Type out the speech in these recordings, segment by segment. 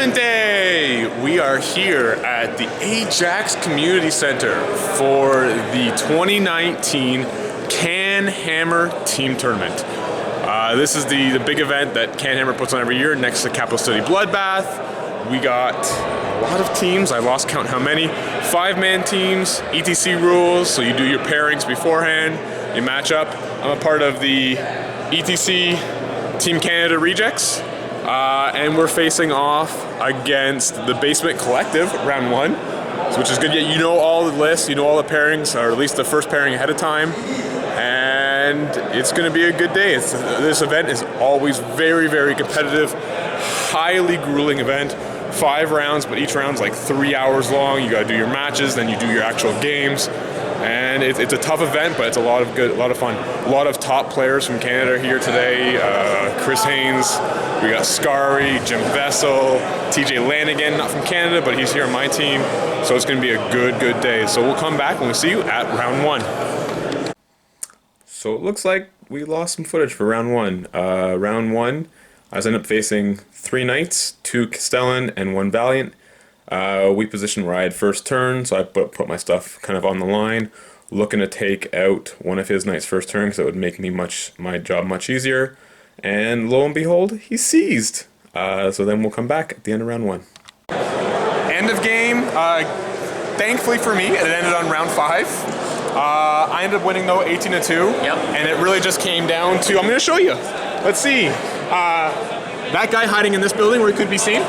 Tournament Day! We are here at the Ajax Community Center for the 2019 CanHammer Team Tournament. This is the big event that CanHammer puts on every year next to Capital City Bloodbath. We got a lot of teams. I lost count how many. 5-man teams, ETC rules, so you do your pairings beforehand, you match up. I'm a part of the ETC Team Canada Rejects. And we're facing off against the Basement Collective, round 1, which is good. You know all the lists, you know all the pairings, or at least the first pairing ahead of time, and it's going to be a good day. This event is always very, very competitive, highly grueling event. 5 rounds, but each round's like 3 hours long. You got to do your matches, then you do your actual games. And it's a tough event, but it's a lot of fun. A lot of top players from Canada here today. Chris Haynes, we got Scary, Jim Vessel, TJ Lanigan, not from Canada, but he's here on my team. So it's going to be a good day. So we'll come back when we see you at round 1. So it looks like we lost some footage for round 1. Round 1, I was ended up facing 3 Knights, 2 Castellan, and 1 Valiant. We positioned where I had first turn, so I put my stuff kind of on the line, looking to take out one of his Knights first turn because it would make me my job much easier. And lo and behold, he seized. So then we'll come back at the end of round 1. End of game. Thankfully for me, it ended on round 5. I ended up winning though 18-2. Yep. And it really just came down to, I'm going to show you. Let's see. That guy hiding in this building where he couldn't be seen.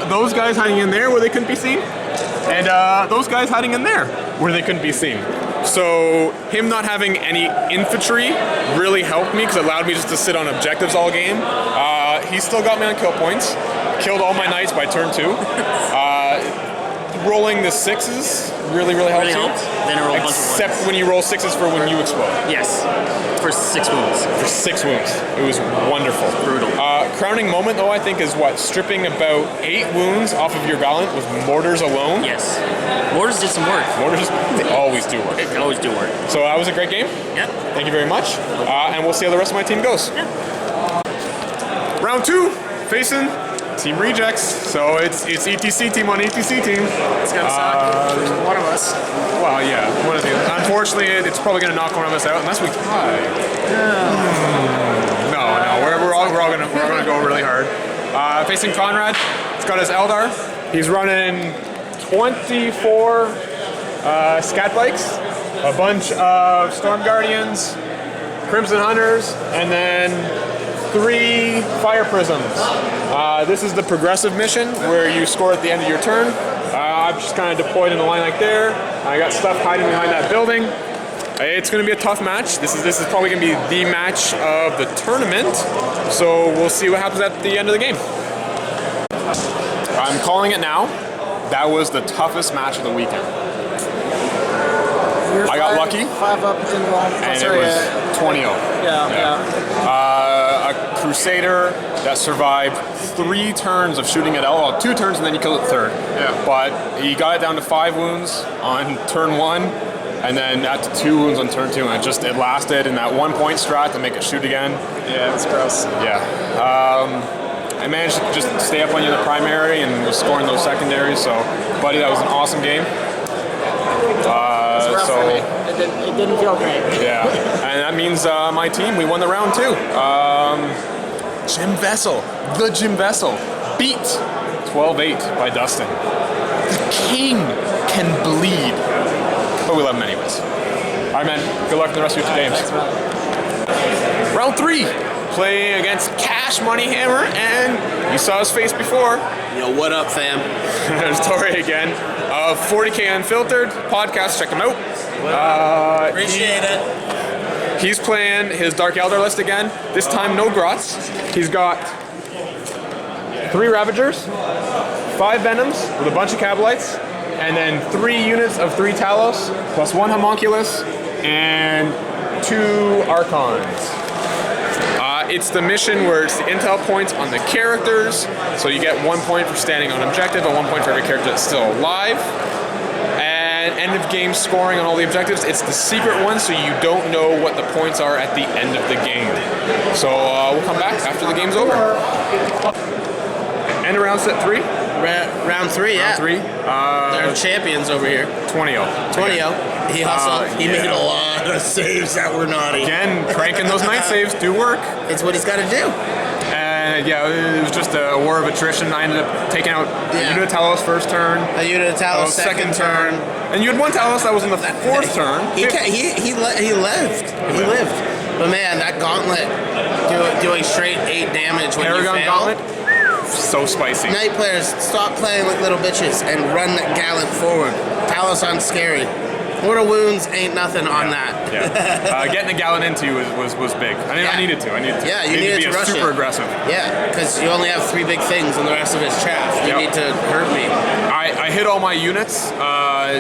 Those guys hiding in there where they couldn't be seen, and those guys hiding in there where they couldn't be seen. So him not having any infantry really helped me because it allowed me just to sit on objectives all game. He still got me on kill points, killed all my knights by turn 2. Rolling the 6s really helps you. Then I roll a bunch of Except ones. when you roll 6s for when you explode. Yes. For 6 wounds. For 6 wounds. It was wonderful. Brutal. Crowning moment though, I think, is what? Stripping about 8 wounds off of your Valiant with mortars alone. Yes. Mortars did some work. Mortars, they always do work. They always do work. So that was a great game. Yep. Thank you very much. And we'll see how the rest of my team goes. Yeah. Round 2, facing Team Rejects. So it's ETC team on ETC team. It's gonna suck for one of us. Well, yeah, one of the. Unfortunately, it's probably gonna knock one of us out unless we tie. No, we're all gonna go really hard. Facing Conrad, he's got his Eldar. He's running 24 scat bikes, a bunch of Storm Guardians, Crimson Hunters, and then 3 Fire Prisms. This is the progressive mission where you score at the end of your turn. I've just kind of deployed in a line like there. I got stuff hiding behind that building. It's going to be a tough match. This is probably going to be the match of the tournament. So we'll see what happens at the end of the game. I'm calling it now. That was the toughest match of the weekend. I got lucky. 5 up in the long. And it was 20-0. Yeah. A Crusader that survived 3 turns of shooting at L. Well, 2 turns and then he killed it 3rd. Yeah. But he got it down to 5 wounds on turn 1, and then at 2 wounds on turn 2, and it lasted in that 1-point strat to make it shoot again. Yeah, that's gross. Yeah. I managed to just stay up on you in the primary and was scoring those secondaries. So, buddy, that was an awesome game. It's rough for me. It didn't feel great. Yeah, and that means my team, we won the round 2. Jim Vessel, the Jim Vessel, beat 12-8 by Dustin. The king can bleed, but we love him anyways. All right, man, good luck in the rest of your 2 games. Thanks, man. Round 3, playing against Cash Money Hammer, and you saw his face before. Yo, what up, fam? There's Tori again. 40K Unfiltered podcast, check him out. Appreciate it. He's playing his Dark Eldar list again. This time, no Grots. He's got 3 Ravagers, 5 Venoms with a bunch of Cabalites, and then 3 units of 3 Talos, plus 1 Homunculus, and 2 Archons. It's the mission where it's the intel points on the characters, so you get 1 point for standing on objective and 1 point for every character that's still alive. And end of game scoring on all the objectives, it's the secret one, so you don't know what the points are at the end of the game. So we'll come back after the game's over. End of round set 3? Round 3, yeah. Round 3. They're champions over here. 20-0. 20-0. He hustled. He made a lot of saves that were naughty. Again, cranking those night saves do work. It's what he's got to do. And yeah, it was just a war of attrition. I ended up taking out Unitalos first turn. Unitalos second turn. And you had one Talos that was in the fourth turn. He lived. He lived. But man, that gauntlet doing straight 8 damage when Paragon you fail. Gauntlet, so spicy. Night players, stop playing like little bitches and run that gallant forward. Talos on scary. Mortal wounds ain't nothing on that. Yeah. Getting a Gallant into you was big. I needed to. Yeah, you needed to be to rush super it. aggressive. Yeah, because you only have 3 big things and the rest of it's chaff. You need to hurt me. I hit all my units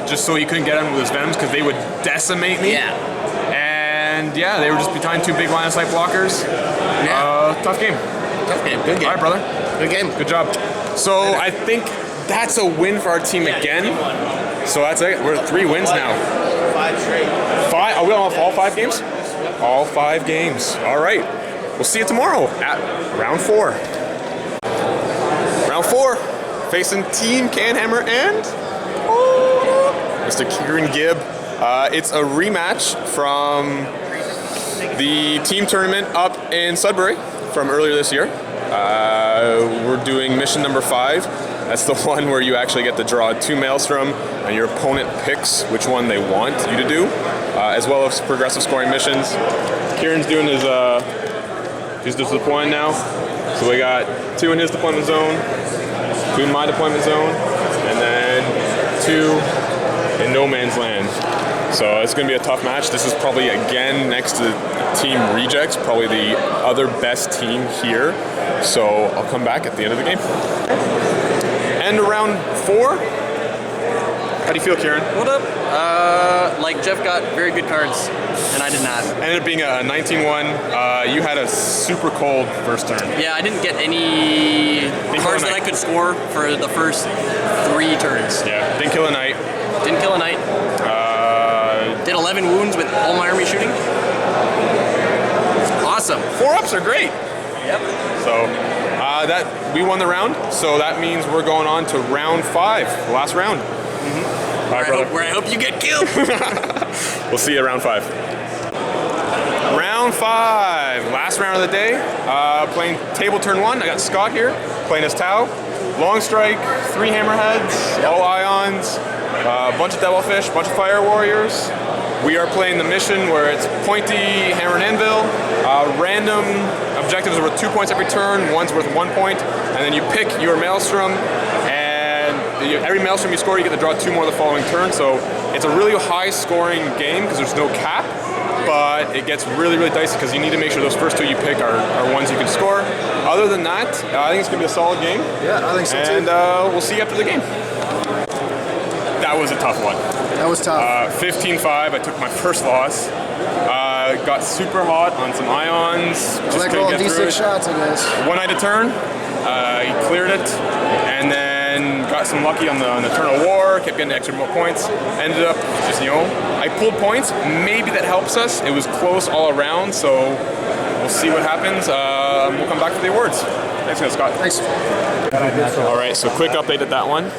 just so he couldn't get in with his Venoms because they would decimate me. Yeah. And yeah, they were just behind 2 big line of sight blockers. Yeah. Tough game. Tough game. Good game. All right, brother. Good game. Good job. So I think that's a win for our team again. So that's it. We're 3 wins now. 5 straight. 5? Are we on all 5 games? All 5 games. All right. We'll see you tomorrow at round 4. Round 4, facing Team CanHammer and Mr. Kieran Gibb. It's a rematch from the team tournament up in Sudbury from earlier this year. We're doing mission number 5. That's the one where you actually get to draw 2 Maelstrom and your opponent picks which one they want you to do, as well as progressive scoring missions. Kieran's doing his deploying now. So we got 2 in his deployment zone, 2 in my deployment zone, and then 2 in no man's land. So it's going to be a tough match. This is probably, again, next to Team Rejects, probably the other best team here. So I'll come back at the end of the game. End of round 4. How do you feel, Kieran? What up? Like Jeff got very good cards, and I did not. Ended up being a 19-1. You had a super cold first turn. Yeah, I didn't get any cards that I could score for the first 3 turns. Yeah, didn't kill a knight. Didn't kill a knight. Did 11 wounds with all my army shooting. Awesome. 4-ups are great. Yep. So that we won the round. So that means we're going on to round 5, the last round. All right, brother. Where I hope you get killed. We'll see you at round 5. Round 5, last round of the day. Playing table turn 1. I got Scott here, playing as Tau. Long strike, 3 hammerheads, all ions, a bunch of devilfish, a bunch of fire warriors. We are playing the mission where it's pointy, hammer and anvil. Random objectives are worth 2 points every turn, one's worth 1 point, and then you pick your Maelstrom, and every Maelstrom you score, you get to draw 2 more the following turn. So it's a really high scoring game because there's no cap, but it gets really, really dicey because you need to make sure those first 2 you pick are ones you can score. Other than that, I think it's going to be a solid game. Yeah, I think so too. And we'll see you after the game. That was a tough one. That was tough. 15-5, I took my first loss. Got super hot on some ions. Just like couldn't rolling get through D6 it. shots, I guess. 1 night a turn, he cleared it, and then got some lucky on the turn of war, kept getting extra more points. Ended up just, I pulled points. Maybe that helps us. It was close all around, so we'll see what happens. We'll come back for the awards. Thanks, Scott. Thanks. All right, so quick update at that one.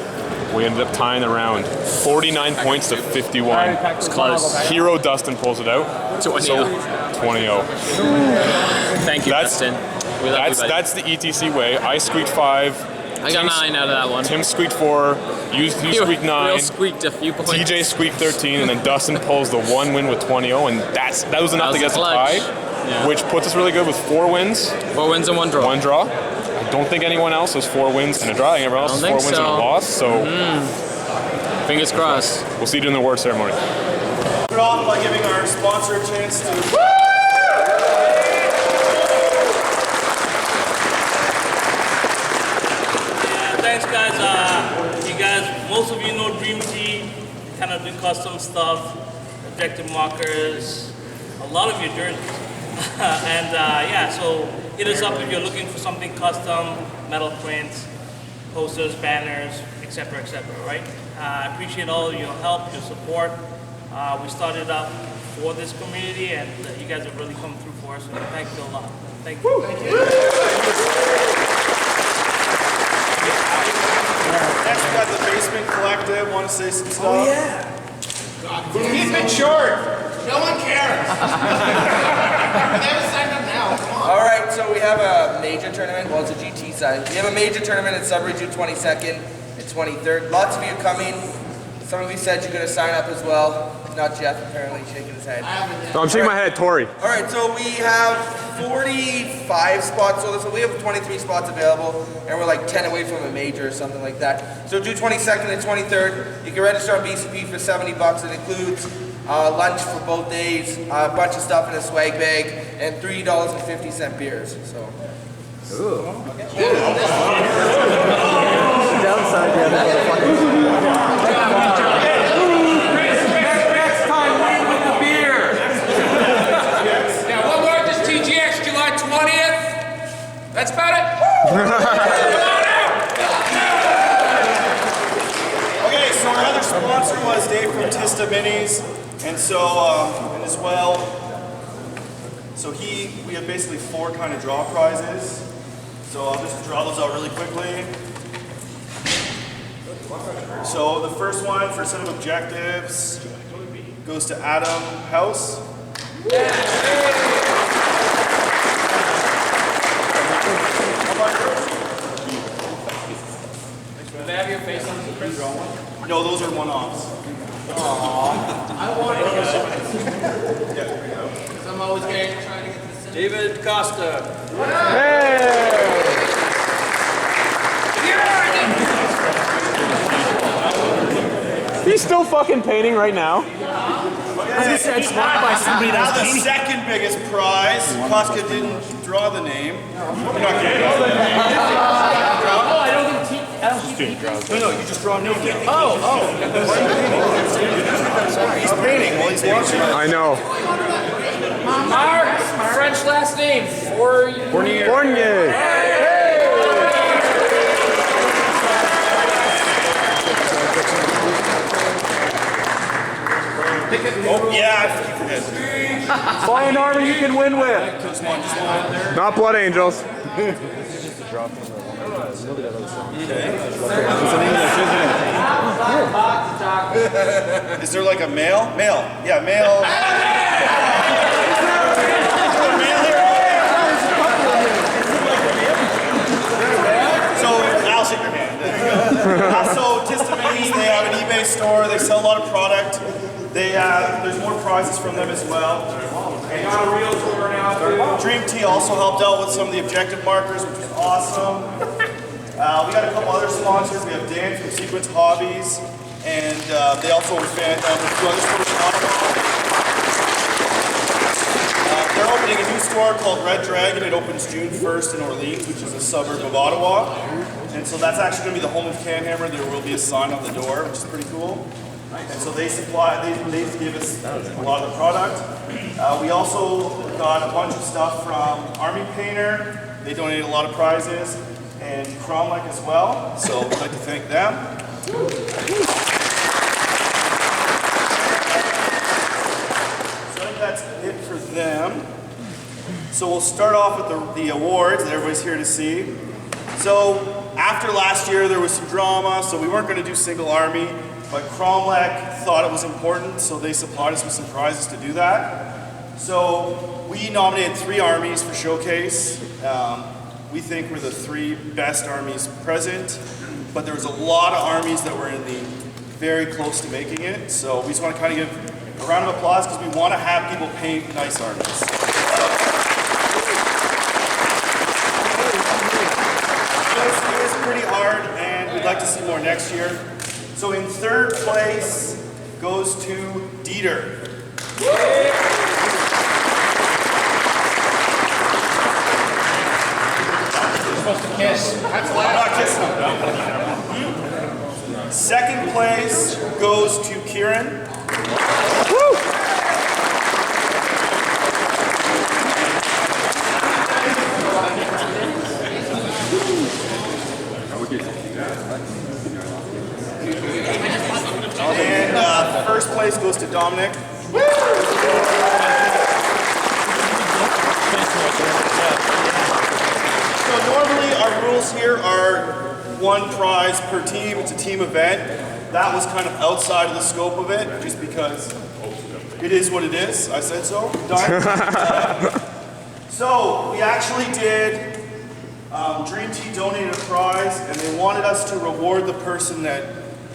We ended up tying the round, 49 points to 51. It's close. Hero Dustin pulls it out. 20-0. 20-0. Thank you, Dustin. We love you, buddy. That's the ETC way. I squeaked 5. I got 9 out of that one. Tim squeaked 4. You squeaked 9. Real squeaked a few points. TJ squeaked 13, and then Dustin pulls the 1 win with 20-0, and that was enough to get us a tie, which puts us really good with 4 wins. 4 wins and 1 draw. 1 draw. I don't think anyone else has 4 wins and a draw. Everyone else has 4 wins and a loss. So fingers crossed. We'll see you during the award ceremony. Start off by giving our sponsor a chance to. Thanks, guys. Most of you know Dream Team, kind of do custom stuff, objective markers, a lot of your journeys. So hit us up if you're looking for something custom, metal prints, posters, banners, etc., right? I appreciate all of your help, your support. We started up for this community, and you guys have really come through for us, and thank you a lot. Thank you. Thank you. staying collective, want to say some stuff? Oh, yeah. Keep it short. No one cares. Never signed up now. Come on. All right, so we have a major tournament. Well, it's a GT side. We have a major tournament in Sudbury, June 22nd and 23rd. Lots of you coming. Some of you said you're going to sign up as well. Not Jeff, apparently, shaking his head. No, I'm shaking my head, Tori. All right, so we have 45 spots, so we have 23 spots available, and we're like 10 away from a major or something like that. So June 22nd and 23rd, you can register on BCP for $70. It includes lunch for both days, a bunch of stuff in a swag bag, and $3.50 beers. So. Downside, yeah, Next time, win with the beer. Yeah, what word does TGX? July 20th? That's about it. Okay, so our other sponsor was Dave from Tista Minis, and so, and as well, so we have basically 4 kind of draw prizes. So I'll just draw those out really quickly. So the first one for a set of objectives goes to Adam House. Do they have your face on the print? No, those are one-offs. I want it. Because I'm always trying to get this. David Costa. He's still fucking painting right now. Now the second biggest prize. Koska didn't draw the name. You're not getting it. No, you just draw a name. He's painting while he's watching. I know. Mark, French last name. Fournier. Oh, yeah, I forget. Buy an army you can win with. Not Blood Angels. Is there like a male? Male. Yeah, male. So, I'll shake your hand. There you go. So, Tista Minis, they have an eBay store. They sell a lot of product. There's more prizes from them as well. And Dream Tea also helped out with some of the objective markers, which was awesome. We got a couple other sponsors. We have Dan from Sequence Hobbies, and they also were fans of a few other stores in Ottawa. They're opening a new store called Red Dragon. It opens June 1st in Orleans, which is a suburb of Ottawa. And so that's actually going to be the home of CanHammer. There will be a sign on the door, which is pretty cool. And so they give us a lot of the product. We also got a bunch of stuff from Army Painter. They donated a lot of prizes, and Cromlech as well. So we'd like to thank them. So I think that's it for them. So we'll start off with the awards that everybody's here to see. So after last year, there was some drama, so we weren't going to do single army. But Cromlech thought it was important, so they supplied us with some prizes to do that. So we nominated 3 armies for showcase. We think we're the 3 best armies present, but there was a lot of armies that were in the very close to making it. So we just want to kind of give a round of applause because we want to have people paint nice armies. It was pretty hard, and we'd like to see more next year. So in 3rd place goes to Dieter. You're supposed to kiss. I'm not kissing him. 2nd place goes to Kieran. Woo! And 1st place goes to Dominic. So normally our rules here are one prize per team. It's a team event. That was kind of outside of the scope of it, just because it is what it is. I said so. Darn. So we actually did, Dream Team donated a prize, and they wanted us to reward the person that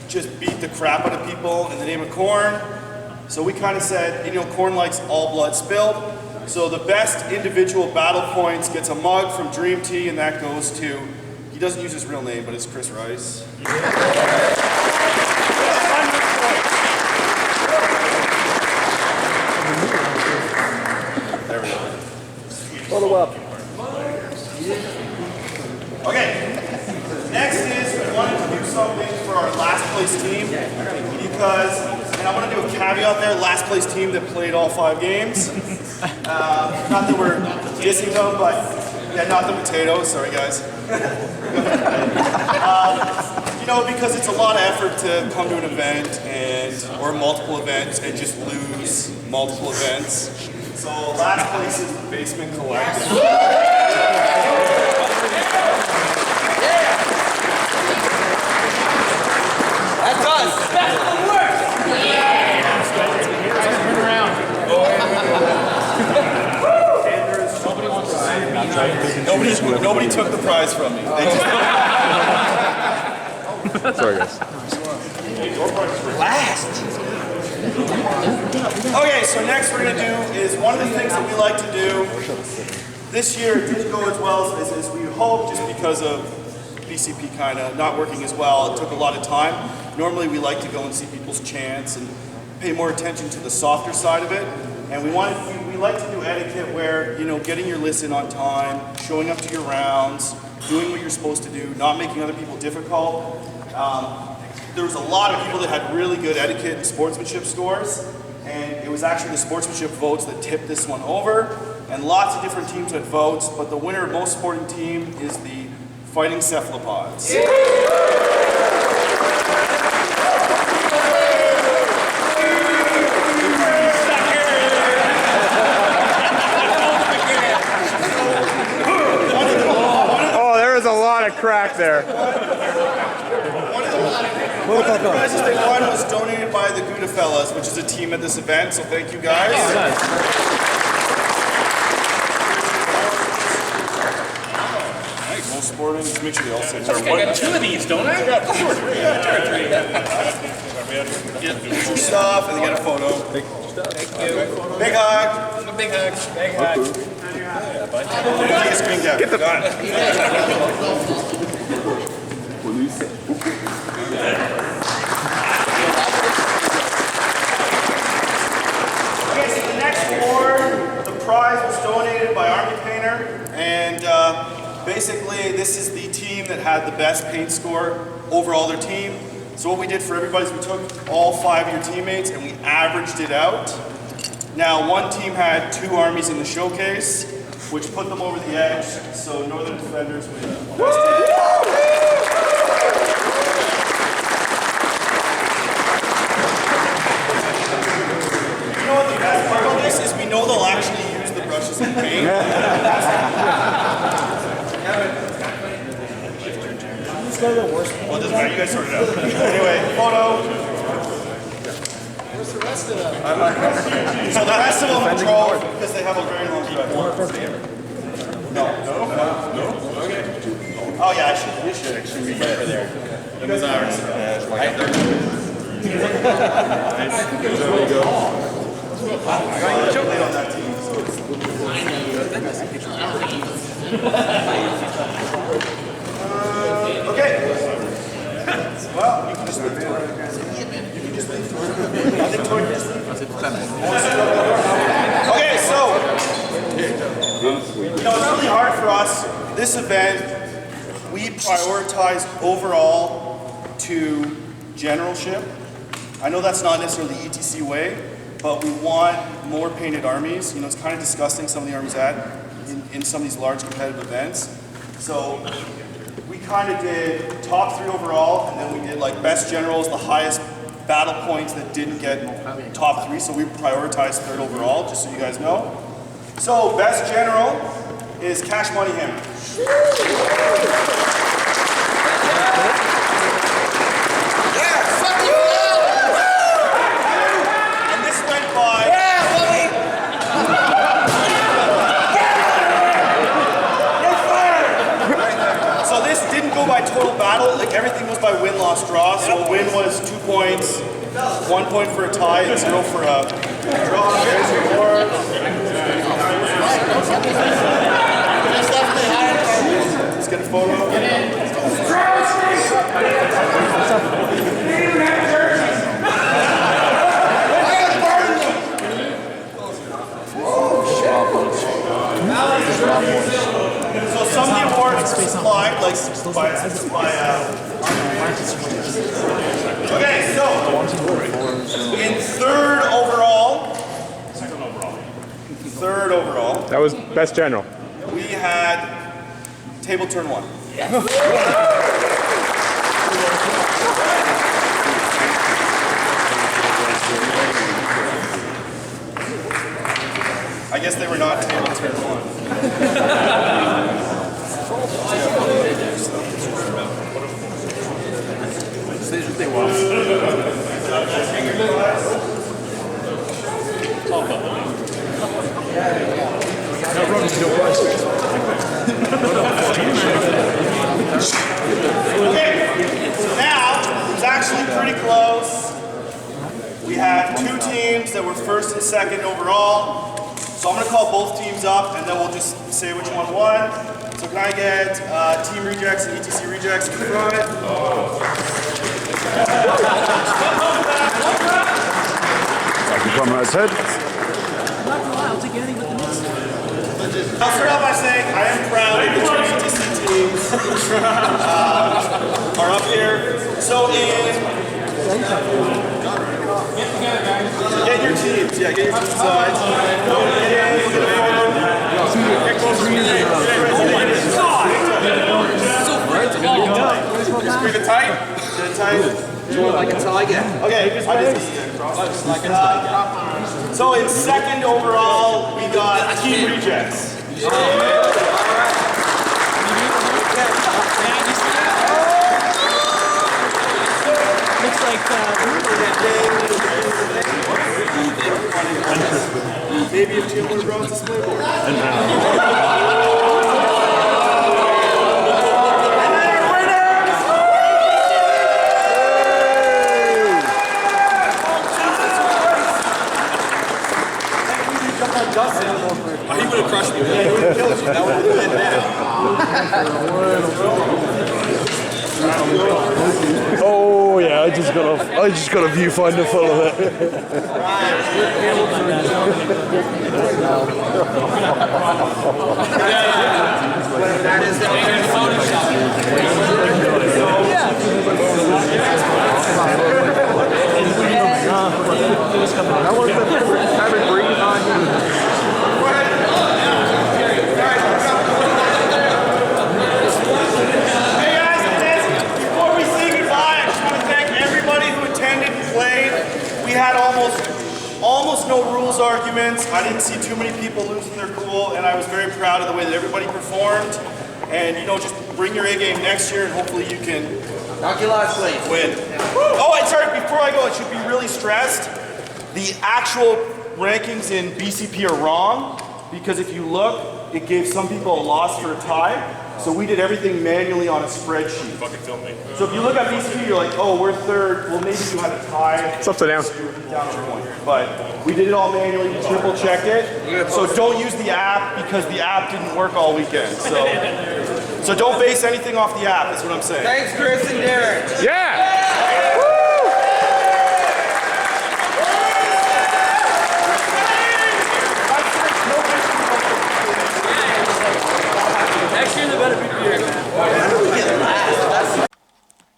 just beat the crap out of people in the name of corn. So we kind of said, you know, corn likes all blood spilled. So the best individual battle points gets a mug from Dream Team, and that goes to, he doesn't use his real name, but it's Chris Rice. There we go. Follow up. Okay, next is we wanted to do something for our last place team because, and I'm going to do a caveat there, last place team that played all 5 games. Not that we're dissing them, but yeah, not the potatoes, sorry guys. You know, because it's a lot of effort to come to an event or multiple events and just lose multiple events. So last place is the Basement Collective. That's us. That's the worst. Turn around. Nobody took the prize from me. They just Sorry, guys. Last. Okay, so next we're going to do is one of the things that we like to do. This year it didn't go as well as we hoped just because of BCP kind of not working as well. It took a lot of time. Normally we like to go and see people's chants and pay more attention to the softer side of it. And we like to do etiquette where, you know, getting your list in on time, showing up to your rounds, doing what you're supposed to do, not making other people difficult. There was a lot of people that had really good etiquette and sportsmanship scores, and it was actually the sportsmanship votes that tipped this one over, and lots of different teams had votes, but the winner of most sporting team is the Fighting Cephalopods. Oh, there was a lot of crack there. One of the prizes they won was donated by the Gouda Fellas, which is a team at this event, so thank you guys. Most sporting, just make sure they all say I got 2 of these, don't I? get your stuff and they get a photo. Thank you. Big hug. Big hug. Big hug. Take a screen cap. Get the gun. Okay, so the next award, the prize was donated by Army Painter, and basically this is the team that had the best paint score overall their team. So what we did for everybody is we took all 5 of your teammates and we averaged it out. Now one team had 2 armies in the showcase, which put them over the edge, so Northern Defenders win. You know what the best part of this is? We know they'll actually use the brushes and paint. Let's go to the worst one. Well, it doesn't matter, you guys sort it out. Anyway, photo. Where's the rest of them? So the rest of them control because they have a very long drive. No. Okay. Oh yeah, I should. You should actually be over there. You guys are. There we go. I played on that team. So okay. Well, you can just leave it. You can just leave it. Okay, so you know, it's really hard for us. This event, we prioritize overall to generalship. I know that's not necessarily the ETC way, but we want more painted armies. You know, it's kind of disgusting some of the armies in some of these large competitive events. So we kind of did top 3 overall, and then we did like best generals, the highest battle points that didn't get top 3. So we prioritized 3rd overall, just so you guys know. So best general is Cash Money Hammer. And this went by. So this didn't go by total battle. Like everything was by win-loss draw. So a win was 2 points, 1 point for a tie, and 0 for a draw. There's your award. Let's get a photo. So some of the awards are supplied, like Okay, so in third overall, That was best general. we had table turn 1. I guess they were not table turn 1. Okay, so now it's actually pretty close. We have 2 teams that were first and second overall. So I'm going to call both teams up and then we'll just say which one won. So can I get Team Rejects and ETC Rejects in front? Comrade's head. I'll start out by saying I am proud that the two ETC teams are up here. So get your teams, get your team sides. Just bring it tight. Get it tight. Like a tie again. Okay, so in second overall, we got Team Rejects. Looks like Maybe if Jim would have brought the split board. He would have crushed me. Yeah, he would have killed you. That would have been bad. Oh yeah, I just got a viewfinder full of it. That is the That was the having breathe on you. Hey guys, before we say goodbye, I just want to thank everybody who attended and played. We had almost no rules arguments. I didn't see too many people losing their cool, and I was very proud of the way that everybody performed. And just bring your A game next year, and hopefully you can knock your last place. Win. Oh, and sorry, before I go, it should be really stressed. The actual rankings in BCP are wrong, because if you look, it gave some people a loss for a tie. So we did everything manually on a spreadsheet. Fucking film me. So if you look at BCP, you're like, oh, we're third. Well, maybe you had a tie. It's upside down. So you're down a point. But we did it all manually. We triple checked it. So don't use the app, because the app didn't work all weekend. So don't base anything off the app. That's what I'm saying. Thanks, Chris and Derek. Yeah!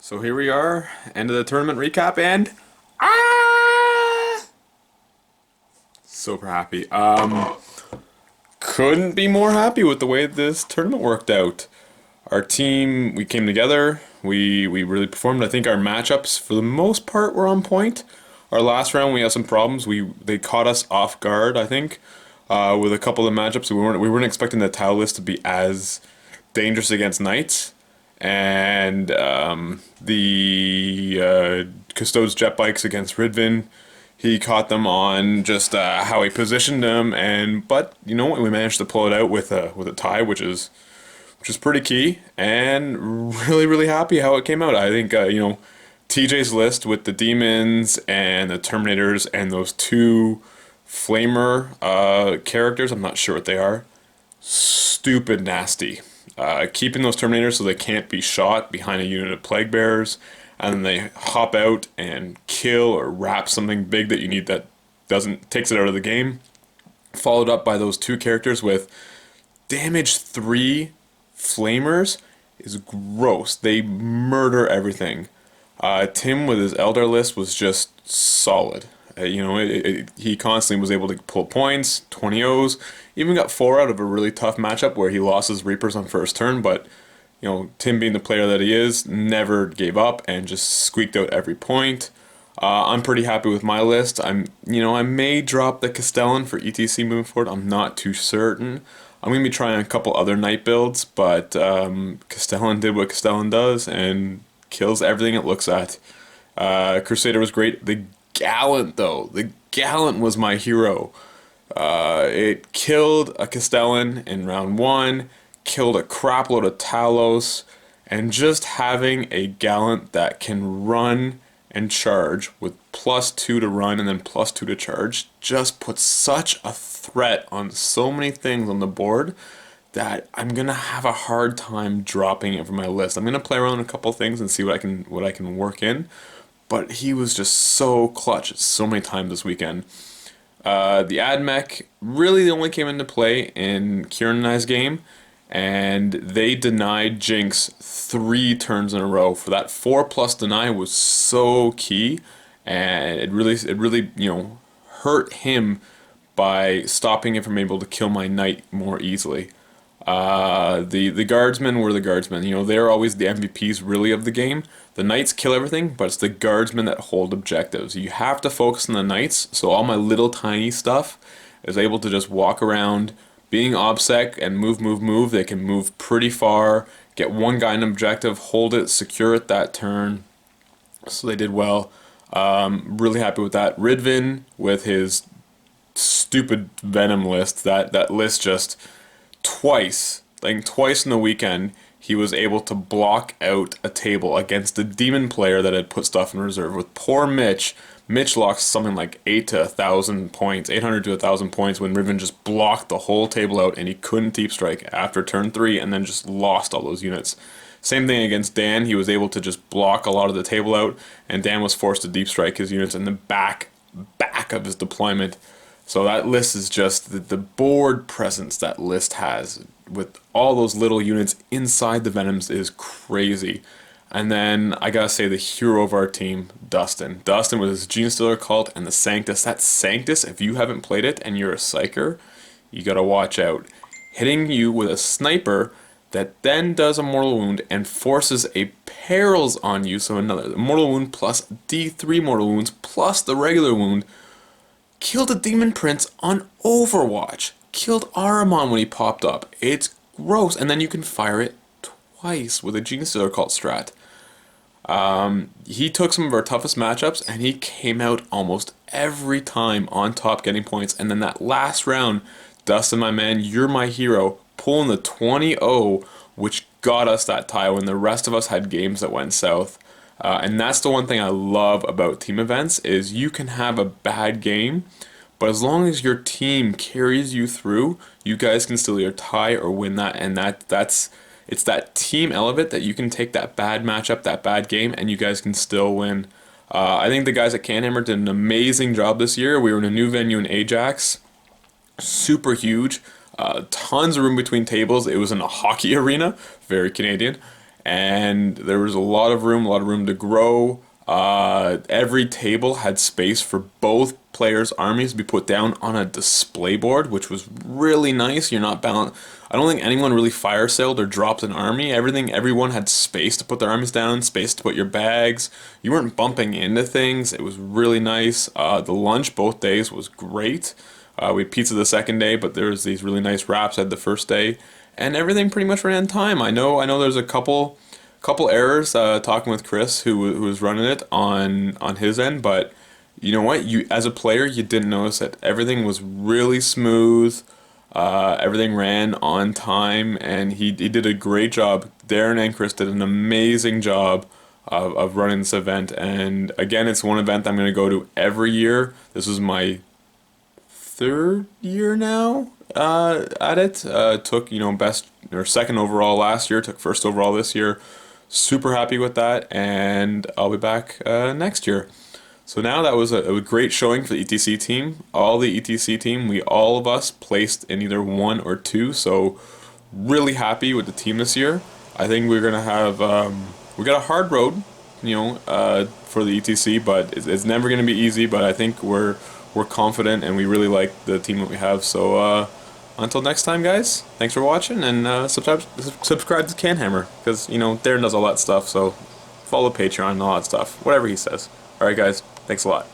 So here we are, end of the tournament recap, and super happy. Couldn't be more happy with the way this tournament worked out. Our team, we came together, we really performed. I think our matchups, for the most part, were on point. Our last round, we had some problems. They caught us off guard, I think, with a couple of matchups. We weren't expecting the tile list to be as dangerous against knights. and the Custodes jet bikes against Ridvin. He caught them on just how he positioned them, but you know what? We managed to pull it out with a tie, which is pretty key, and really happy how it came out. I think you know, TJ's list with the demons and the Terminators and those two flamer characters, I'm not sure what they are. Stupid nasty. Keeping those Terminators so they can't be shot behind a unit of Plague Bearers, and then they hop out and kill or wrap something big that you need that takes it out of the game. Followed up by those two characters with damage 3 flamers is gross. They murder everything. Tim with his Eldar list was just solid. You know, he constantly was able to pull points, 20 O's, even got 4 out of a really tough matchup where he lost his Reapers on first turn, but you know, Tim being the player that he is, never gave up and just squeaked out every point. I'm pretty happy with my list. I may drop the Castellan for ETC moving forward. I'm not too certain. I'm going to be trying a couple other knight builds, but Castellan did what Castellan does and kills everything it looks at. Crusader was great. The Gallant, though. The Gallant was my hero. It killed a Castellan in round 1, killed a crapload of Talos, and just having a Gallant that can run and charge with +2 to run and then +2 to charge just puts such a threat on so many things on the board that I'm gonna have a hard time dropping it from my list. I'm gonna play around a couple things and see what I can work in, but he was just so clutch so many times this weekend. The AdMech really only came into play in Kieran and I's game, and they denied Jinx 3 turns in a row. For that 4+ deny was so key, and it really you know, hurt him by stopping him from able to kill my knight more easily. The guardsmen were the guardsmen. You know, they're always the MVPs really of the game. The knights kill everything, but it's the guardsmen that hold objectives. You have to focus on the knights, so all my little tiny stuff is able to just walk around being OBSEC and move. They can move pretty far, get one guy in objective, hold it, secure it that turn. So they did well. Really happy with that. Ridvin with his stupid Venom list. That list just twice in the weekend, he was able to block out a table against a demon player that had put stuff in reserve. With poor Mitch lost something like 800 to 1,000 points when Riven just blocked the whole table out and he couldn't deep strike after turn 3 and then just lost all those units. Same thing against Dan. He was able to just block a lot of the table out, and Dan was forced to deep strike his units in the back of his deployment. So that list is just the board presence that list has with all those little units inside the Venoms is crazy. And then I gotta say the hero of our team, Dustin. Dustin with his Genestealer cult and the Sanctus. That Sanctus, if you haven't played it and you're a psyker, you gotta watch out. Hitting you with a sniper that then does a mortal wound and forces a perils on you. So another mortal wound plus D3 mortal wounds plus the regular wound. Killed a Demon Prince on Overwatch. Killed Aramon when he popped up. It's gross. And then you can fire it twice with a Genestealer cult strat. He took some of our toughest matchups and he came out almost every time on top getting points. And then that last round, Dustin, my man, you're my hero, pulling the 20-0, which got us that tie when the rest of us had games that went south. And that's the one thing I love about team events is you can have a bad game, but as long as your team carries you through, you guys can still either tie or win that. And it's that team element that you can take that bad matchup, that bad game, and you guys can still win. I think the guys at CanHammer did an amazing job this year. We were in a new venue in Ajax, super huge, tons of room between tables. It was in a hockey arena, very Canadian. And there was a lot of room to grow. Every table had space for both players' armies to be put down on a display board, which was really nice. You're not bound. I don't think anyone really fire sailed or dropped an army. Everyone had space to put their armies down, space to put your bags. You weren't bumping into things. It was really nice. The lunch both days was great. We had pizza the second day, but there was these really nice wraps at the first day. And everything pretty much ran on time. I know there's a couple couple errors talking with Chris, who was running it on his end, but you know what? You as a player, you didn't notice that everything was really smooth. Everything ran on time, and he did a great job. Darren and Chris did an amazing job of running this event, and again, it's one event I'm going to go to every year. This is my 3rd year now at it. Took best or 2nd overall last year. Took 1st overall this year. Super happy with that, and I'll be back next year. So now that was a great showing for the ETC team. All the ETC team, all of us placed in either 1 or 2. So really happy with the team this year. I think we're gonna have we got a hard road, for the ETC, but it's never gonna be easy. But I think we're confident, and we really like the team that we have. So until next time, guys, thanks for watching, and subscribe to CanHammer, because Darren does all that stuff. So follow Patreon and all that stuff, whatever he says. All right, guys, thanks a lot.